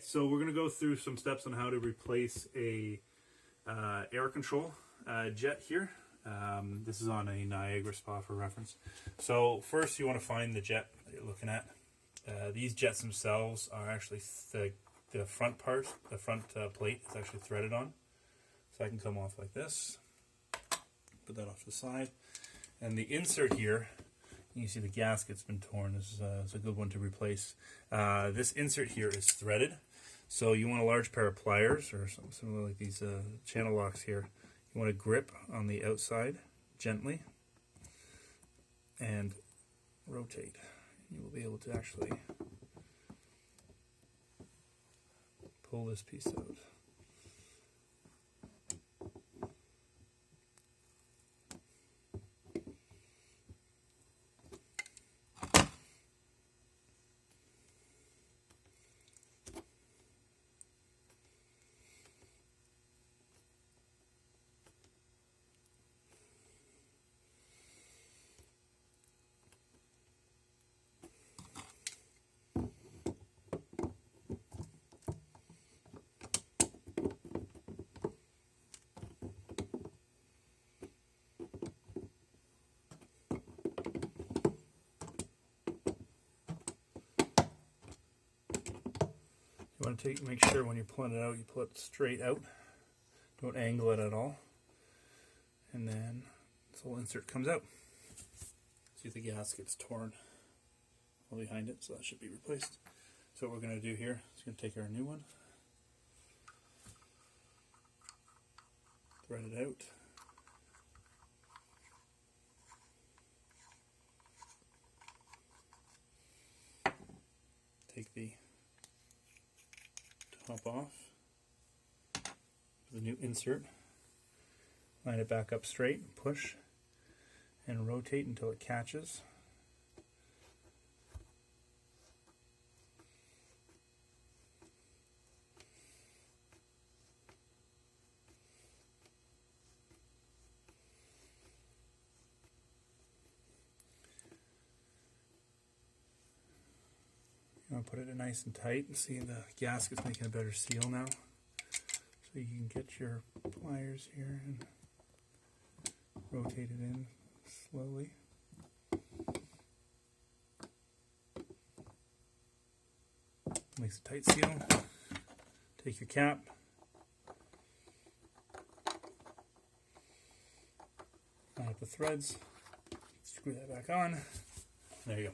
So we're going to go through some steps on how to replace a air control jet here. This is on a Niagara Spa for reference. So first you want to find the jet that you're looking at. These jets themselves are actually the front part, the front plate is actually threaded on. So I can come off like this, put that off to the side. And the insert here, you see the gasket's been torn. This is a good one to replace. This insert here is threaded. So you want a large pair of pliers or something similar like these channel locks here. You want to grip on the outside gently and rotate. You will be able to actually pull this piece out. You want to make sure when you're pulling it out, you pull it straight out. Don't angle it at all. And then this whole insert comes out. See the gasket's torn all behind it, so that should be replaced. So what we're going to do here is going to take our new one, thread it out. Take the top off, the new insert, line it back up straight, push, and rotate until it catches. You want to put it in nice and tight and see the gasket's making a better seal now. So you can get your pliers here and rotate it in slowly. Makes a tight seal. Take your cap, line up the threads, screw that back on. There you go.